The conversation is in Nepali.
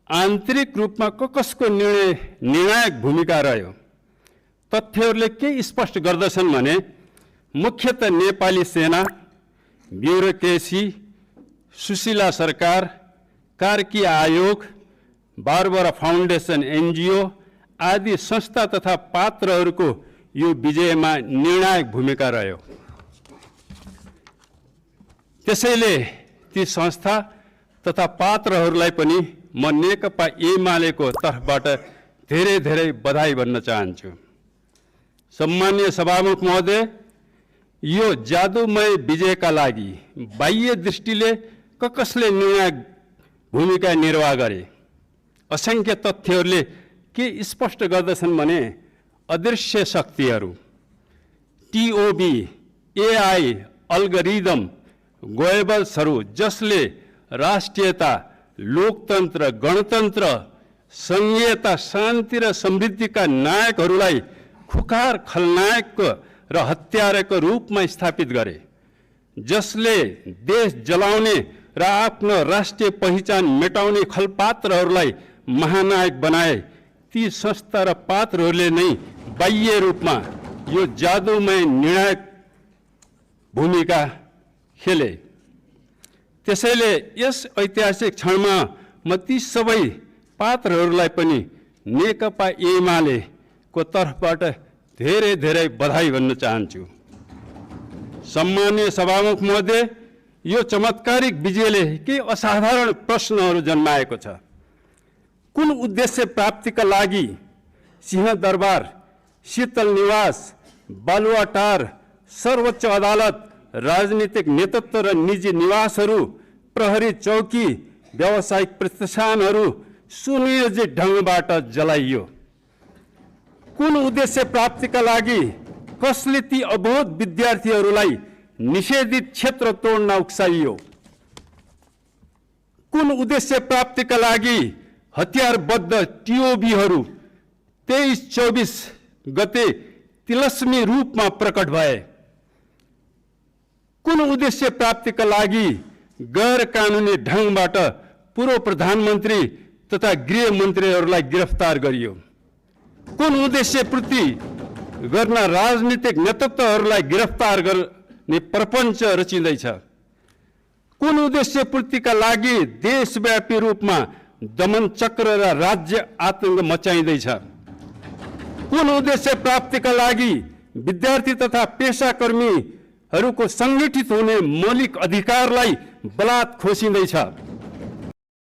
आन्तरिक रूपमा कसको निर्णायक भूमिका रह्यो? तथ्यहरूले के स्पष्ट गर्दछन् भने मुख्यतः नेपाली सेना, ब्युरोक्रेसी, सुशीला सरकार, कार्की आयोग, बारबरा फाउन्डेसन एनजिओ आदि संस्था तथा पात्रहरूको यो विजयमा निर्णायक भूमिका रह्यो। त्यसैले ती संस्था तथा पात्रहरूलाई पनि म नेकपा एमालेको तर्फबाट धेरै धेरै बधाई भन्न चाहन्छु। सम्माननीय सभामुख महोदय, यो जादुमय विजयका लागि बाह्य दृष्टिले कसले निर्णायक भूमिका निर्वाह गरे? असंख्य तथ्यहरूले के स्पष्ट गर्दछन् भने अदृश्य शक्तिहरू, टिओबी, एआई, अल्गोरिदम, गोएबल्सहरू जसले राष्ट्रियता, लोकतन्त्र, गणतन्त्र, संघीयता, शान्ति र समृद्धिका नायकहरूलाई खुखार खलनायक र हत्याराको रूपमा स्थापित गरे, जसले देश जलाउने र आफ्नो राष्ट्रिय पहिचान मेटाउने खलपात्रहरूलाई महानायक बनाए, ती संस्था र पात्रहरूले नै बाह्य रूपमा यो जादुमय निर्णायक भूमिका खेले। त्यसैले यस ऐतिहासिक क्षणमा म ती सबै पात्रहरूलाई पनि नेकपा एमालेको तर्फबाट धेरै धेरै बधाई भन्न चाहन्छु। सम्माननीय सभामुख महोदय, यो चमत्कारिक विजयले के असाधारण प्रश्नहरू जन्माएको छ। कुन उद्देश्य प्राप्तिका लागि सिंहदरबार, शीतल निवास, बालुवाटार, सर्वोच्च अदालत, राजनीतिक नेतृत्व र निजी निवासहरू, प्रहरी चौकी, व्यावसायिक प्रतिष्ठानहरू सुनियोजित ढङ्गबाट जलाइयो? कुन उद्देश्य प्राप्तिका लागि कसले ती अबोध विद्यार्थीहरूलाई निषेधित क्षेत्र तोड्न उक्साइयो? कुन उद्देश्य प्राप्तिका लागि हतियारबद्ध टिओबीहरू 23-24 गते तिलस्मी रूपमा प्रकट भए? कुन उद्देश्य प्राप्तिका लागि गैर कानुनी ढङ्गबाट पूर्व प्रधानमन्त्री तथा गृहमन्त्रीहरूलाई गिरफ्तार गरियो? कुन उद्देश्य पूर्ति गर्न राजनीतिक नेतृत्वहरूलाई गिरफ्तार गर्ने प्रपञ्च रचिँदैछ? कुन उद्देश्य पूर्तिका लागि देशव्यापी रूपमा दमन चक्र र राज्य आतंक मचाइँदैछ? कुन उद्देश्य प्राप्तिका लागि विद्यार्थी तथा पेशाकर्मीहरूको सङ्गठित हुने मौलिक अधिकारलाई बलात् खोसिँदैछ?